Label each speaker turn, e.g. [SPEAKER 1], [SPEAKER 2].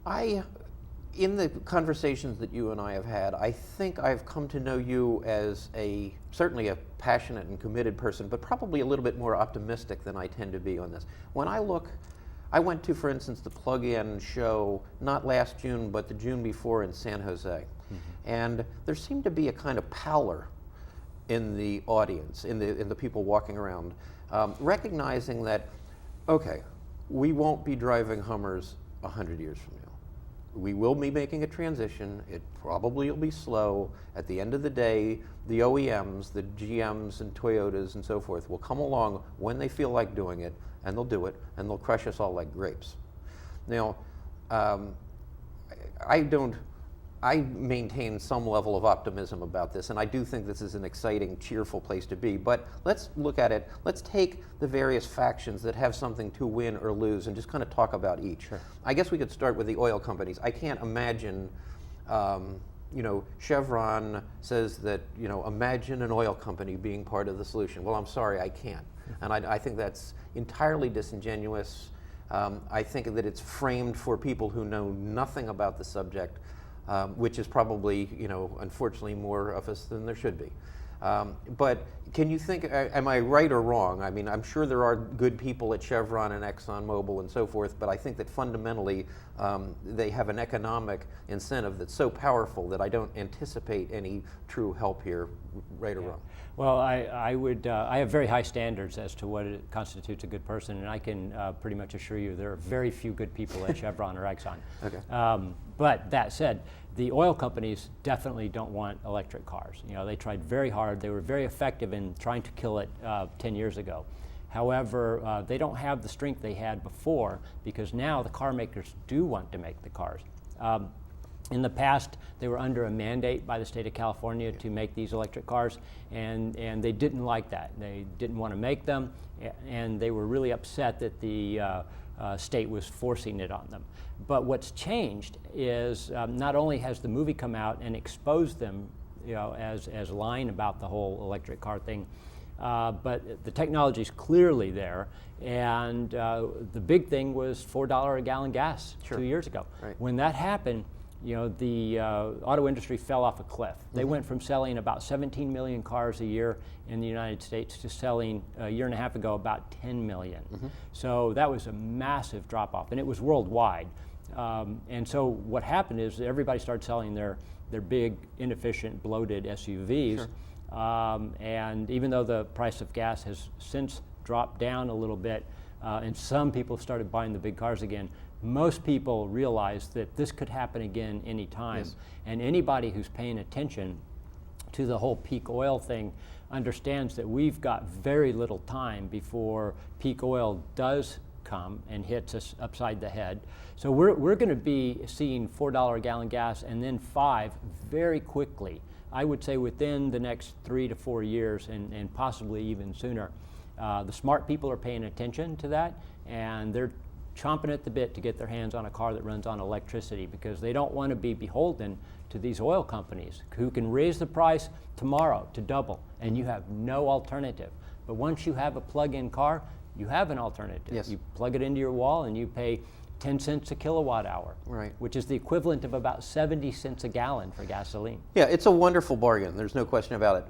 [SPEAKER 1] I, in the conversations that you and I have had, I think I've come to know you as certainly a passionate and committed person, but probably a little bit more optimistic than I tend to be on this. When I went to, for instance, the Plug-In show, not last June, but the June before in San Jose. Mm-hmm. And there seemed to be a kind of pallor in the audience, in the people walking around, recognizing that, okay, we won't be driving Hummers 100 years from now. We will be making a transition. It probably will be slow. At the end of the day, the OEMs, the GMs and Toyotas and so forth will come along when they feel like doing it, and they'll do it, and they'll crush us all like grapes. Now, I maintain some level of optimism about this, and I do think this is an exciting, cheerful place to be. But let's look at it. Let's take the various factions that have something to win or lose and just kind of talk about each. Sure. I guess we could start with the oil companies. I can't imagine, Chevron says that, imagine an oil company being part of the solution. Well, I'm sorry, I can't. And I think that's entirely disingenuous. I think that it's framed for people who know nothing about the subject. Which is probably, unfortunately more of us than there should be. But can you think, am I right or wrong? I mean, I'm sure there are good people at Chevron and ExxonMobil and so forth, but I think that fundamentally they have an economic incentive that's so powerful that I don't anticipate any true help here, right or wrong.
[SPEAKER 2] Well, I have very high standards as to what constitutes a good person, and I can pretty much assure you there are very few good people at Chevron or Exxon. Okay. But that said, the oil companies definitely don't want electric cars. They tried very hard. They were very effective in trying to kill it 10 years ago. However, they don't have the strength they had before, because now the car makers do want to make the cars. In the past, they were under a mandate by the state of California to make these electric cars, and they didn't like that. They didn't want to make them, and they were really upset that the state was forcing it on them. But what's changed is not only has the movie come out and exposed them, as lying about the whole electric car thing, but the technology is clearly there, and the big thing was $4 a gallon gas 2 years ago. Right. When that happened, the auto industry fell off a cliff. They went from selling about 17 million cars a year in the United States to selling a year and a half ago about 10 million. So that was a massive drop off, and it was worldwide. And so what happened is everybody started selling their big, inefficient, bloated SUVs. Sure. And even though the price of gas has since dropped down a little bit, and some people started buying the big cars again, most people realize that this could happen again anytime. Yes. And anybody who's paying attention to the whole peak oil thing understands that we've got very little time before peak oil does come and hits us upside the head. So we're going to be seeing $4 a gallon gas and then $5 very quickly. I would say within the next 3 to 4 years, and possibly even sooner. The smart people are paying attention to that, and they're chomping at the bit to get their hands on a car that runs on electricity, because they don't want to be beholden to these oil companies who can raise the price tomorrow to double, and you have no alternative. But once you have a plug-in car, you have an alternative. Yes. You plug it into your wall and you pay 10 cents a kilowatt hour, right, which is the equivalent of about 70 cents a gallon for gasoline.
[SPEAKER 1] Yeah, it's a wonderful bargain. There's no question about it.